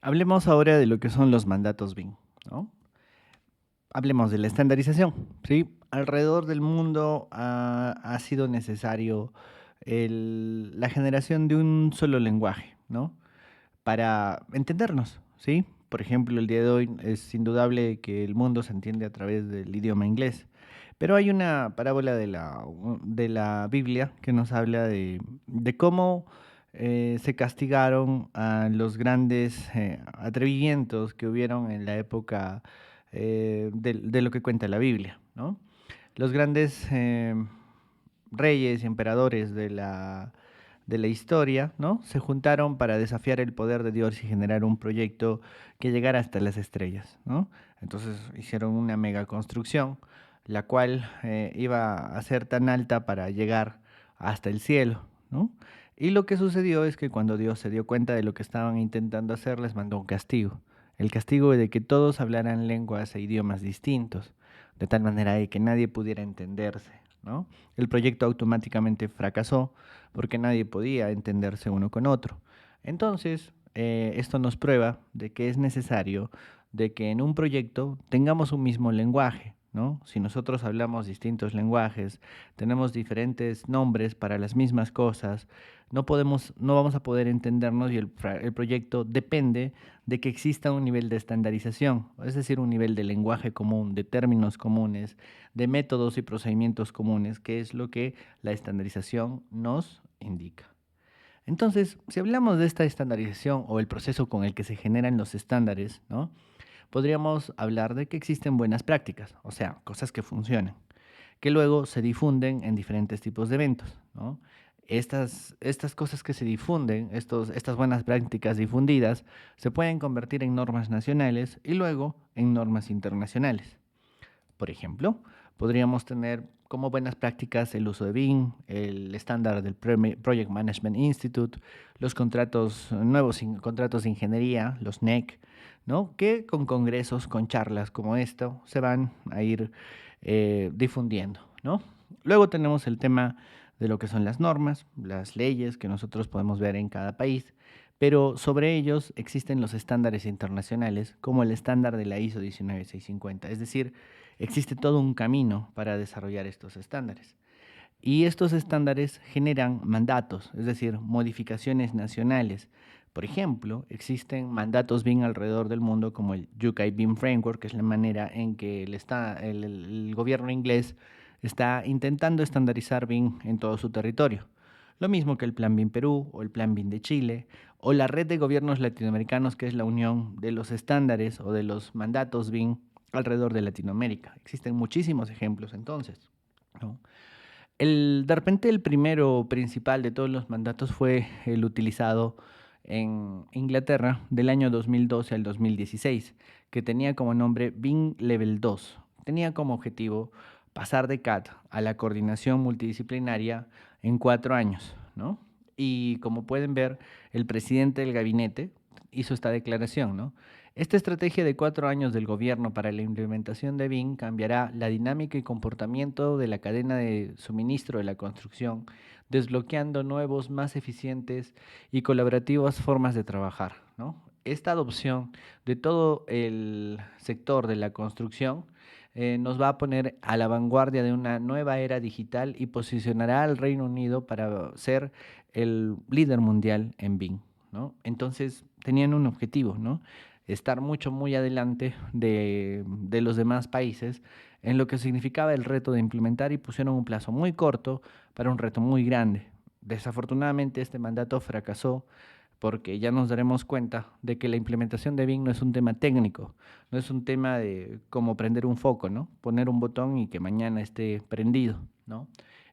Hablemos ahora de lo que son los mandatos BIM, ¿no? Hablemos de la estandarización, ¿sí? Alrededor del mundo ha sido necesario la generación de un solo lenguaje, ¿no? Para entendernos, ¿sí? Por ejemplo, el día de hoy es indudable que el mundo se entiende a través del idioma inglés, pero hay una parábola de la Biblia que nos habla de cómo se castigaron a los grandes atrevimientos que hubieron en la época de lo que cuenta la Biblia, ¿no? Los grandes reyes y emperadores de la historia, ¿no? Se juntaron para desafiar el poder de Dios y generar un proyecto que llegara hasta las estrellas, ¿no? Entonces hicieron una mega construcción, la cual iba a ser tan alta para llegar hasta el cielo, ¿no? Y lo que sucedió es que cuando Dios se dio cuenta de lo que estaban intentando hacer, les mandó un castigo. El castigo de que todos hablaran lenguas e idiomas distintos, de tal manera de que nadie pudiera entenderse, ¿no? El proyecto automáticamente fracasó porque nadie podía entenderse uno con otro. Entonces, esto nos prueba de que es necesario de que en un proyecto tengamos un mismo lenguaje, ¿no? Si nosotros hablamos distintos lenguajes, tenemos diferentes nombres para las mismas cosas, no vamos a poder entendernos y el proyecto depende de que exista un nivel de estandarización, es decir, un nivel de lenguaje común, de términos comunes, de métodos y procedimientos comunes, que es lo que la estandarización nos indica. Entonces, si hablamos de esta estandarización o el proceso con el que se generan los estándares, ¿no? Podríamos hablar de que existen buenas prácticas, o sea, cosas que funcionan, que luego se difunden en diferentes tipos de eventos, ¿no? Estas cosas que se difunden, estas buenas prácticas difundidas, se pueden convertir en normas nacionales y luego en normas internacionales. Por ejemplo, podríamos tener como buenas prácticas el uso de BIM, el estándar del Project Management Institute, los nuevos contratos de ingeniería, los NEC, ¿no? Que con congresos, con charlas como esto, se van a ir difundiendo, ¿no? Luego tenemos el tema de lo que son las normas, las leyes que nosotros podemos ver en cada país, pero sobre ellos existen los estándares internacionales, como el estándar de la ISO 19650, es decir, existe todo un camino para desarrollar estos estándares. Y estos estándares generan mandatos, es decir, modificaciones nacionales. Por ejemplo, existen mandatos BIM alrededor del mundo como el UK BIM Framework, que es la manera en que el gobierno inglés está intentando estandarizar BIM en todo su territorio. Lo mismo que el Plan BIM Perú o el Plan BIM de Chile o la red de gobiernos latinoamericanos, que es la unión de los estándares o de los mandatos BIM alrededor de Latinoamérica. Existen muchísimos ejemplos entonces, ¿no? De repente el primero principal de todos los mandatos fue el utilizado en Inglaterra del año 2012 al 2016, que tenía como nombre BIM Level 2. Tenía como objetivo pasar de CAT a la coordinación multidisciplinaria en 4 años, ¿no? Y como pueden ver, el presidente del gabinete hizo esta declaración, ¿no? Esta estrategia de 4 años del gobierno para la implementación de BIM cambiará la dinámica y comportamiento de la cadena de suministro de la construcción, desbloqueando nuevos, más eficientes y colaborativas formas de trabajar, ¿no? Esta adopción de todo el sector de la construcción nos va a poner a la vanguardia de una nueva era digital y posicionará al Reino Unido para ser el líder mundial en BIM, ¿no? Entonces tenían un objetivo, ¿no? Estar muy adelante de los demás países en lo que significaba el reto de implementar y pusieron un plazo muy corto para un reto muy grande. Desafortunadamente este mandato fracasó porque ya nos daremos cuenta de que la implementación de BIM no es un tema técnico, no es un tema de cómo prender un foco, ¿no? Poner un botón y que mañana esté prendido, ¿no?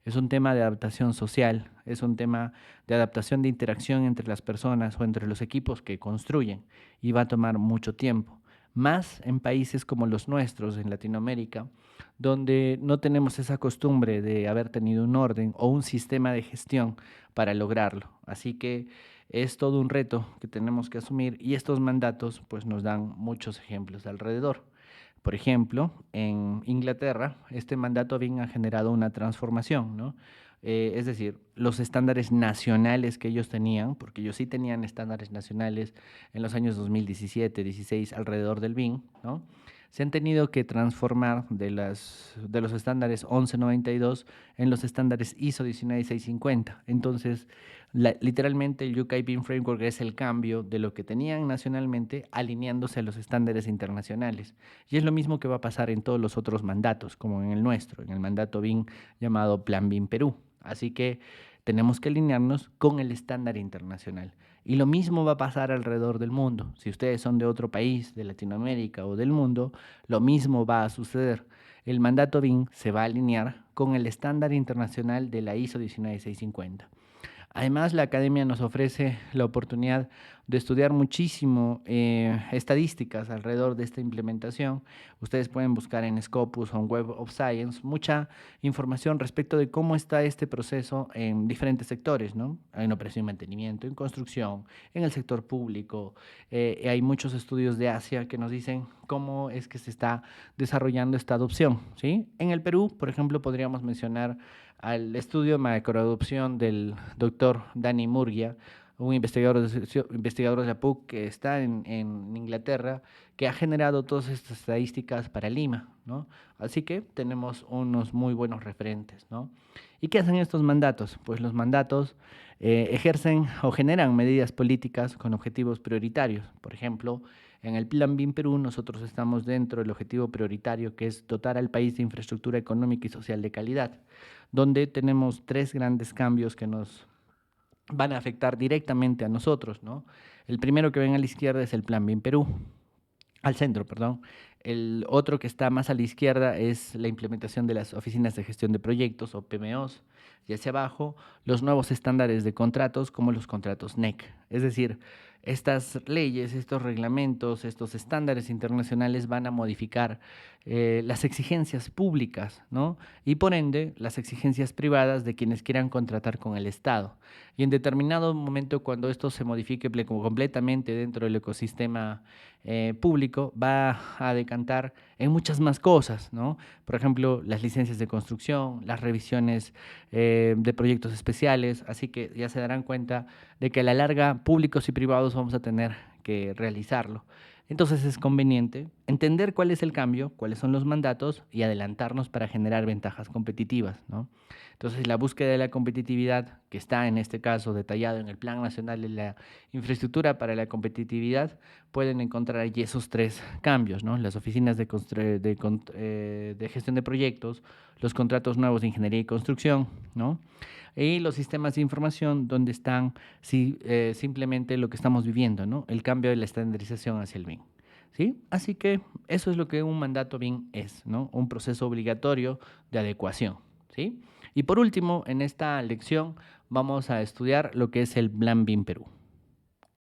Es un tema de adaptación social, es un tema de adaptación de interacción entre las personas o entre los equipos que construyen y va a tomar mucho tiempo. Más en países como los nuestros, en Latinoamérica, donde no tenemos esa costumbre de haber tenido un orden o un sistema de gestión para lograrlo. Así que es todo un reto que tenemos que asumir y estos mandatos pues nos dan muchos ejemplos alrededor. Por ejemplo, en Inglaterra, este mandato bien ha generado una transformación, ¿no? es decir, los estándares nacionales que ellos tenían, porque ellos sí tenían estándares nacionales en los años 2017, 16 alrededor del BIM, ¿no? Se han tenido que transformar de los estándares 1192 en los estándares ISO 19650. Entonces, literalmente el UK BIM Framework es el cambio de lo que tenían nacionalmente alineándose a los estándares internacionales. Y es lo mismo que va a pasar en todos los otros mandatos, como en el nuestro, en el mandato BIM llamado Plan BIM Perú. Así que tenemos que alinearnos con el estándar internacional. Y lo mismo va a pasar alrededor del mundo. Si ustedes son de otro país, de Latinoamérica o del mundo, lo mismo va a suceder. El mandato BIM se va a alinear con el estándar internacional de la ISO 19650. Además, la academia nos ofrece la oportunidad de estudiar muchísimo estadísticas alrededor de esta implementación. Ustedes pueden buscar en Scopus o en Web of Science mucha información respecto de cómo está este proceso en diferentes sectores, ¿no? En operación y mantenimiento, en construcción, en el sector público. Hay muchos estudios de Asia que nos dicen cómo es que se está desarrollando esta adopción, ¿sí? En el Perú, por ejemplo, podríamos mencionar al estudio de macroadopción del doctor Dani Murguia, un investigador de la PUC que está en Inglaterra, que ha generado todas estas estadísticas para Lima, ¿no? Así que tenemos unos muy buenos referentes, ¿no? ¿Y qué hacen estos mandatos? Pues los mandatos ejercen o generan medidas políticas con objetivos prioritarios. Por ejemplo, en el Plan BIM Perú nosotros estamos dentro del objetivo prioritario que es dotar al país de infraestructura económica y social de calidad, donde tenemos tres grandes cambios que nos van a afectar directamente a nosotros, ¿no? El primero que ven a la izquierda es el Plan BIM Perú, al centro, perdón. El otro que está más a la izquierda es la implementación de las oficinas de gestión de proyectos o PMOs. Y hacia abajo, los nuevos estándares de contratos como los contratos NEC. Es decir, estas leyes, estos reglamentos, estos estándares internacionales van a modificar las exigencias públicas, ¿no? Y por ende, las exigencias privadas de quienes quieran contratar con el Estado. Y en determinado momento, cuando esto se modifique completamente dentro del ecosistema público, va a decantar en muchas más cosas, ¿no? Por ejemplo, las licencias de construcción, las revisiones de proyectos especiales, así que ya se darán cuenta de que a la larga públicos y privados vamos a tener que realizarlo. Entonces es conveniente entender cuál es el cambio, cuáles son los mandatos y adelantarnos para generar ventajas competitivas, ¿no? Entonces la búsqueda de la competitividad, que está en este caso detallado en el Plan Nacional de la Infraestructura para la Competitividad, pueden encontrar allí esos tres cambios, ¿no? Las oficinas de gestión de proyectos, los contratos nuevos de ingeniería y construcción, ¿no? Y los sistemas de información donde están simplemente lo que estamos viviendo, ¿no? El cambio de la estandarización hacia el BIM. ¿Sí? Así que eso es lo que un mandato BIM es, ¿no? Un proceso obligatorio de adecuación. ¿Sí? Y por último, en esta lección vamos a estudiar lo que es el Plan BIM Perú.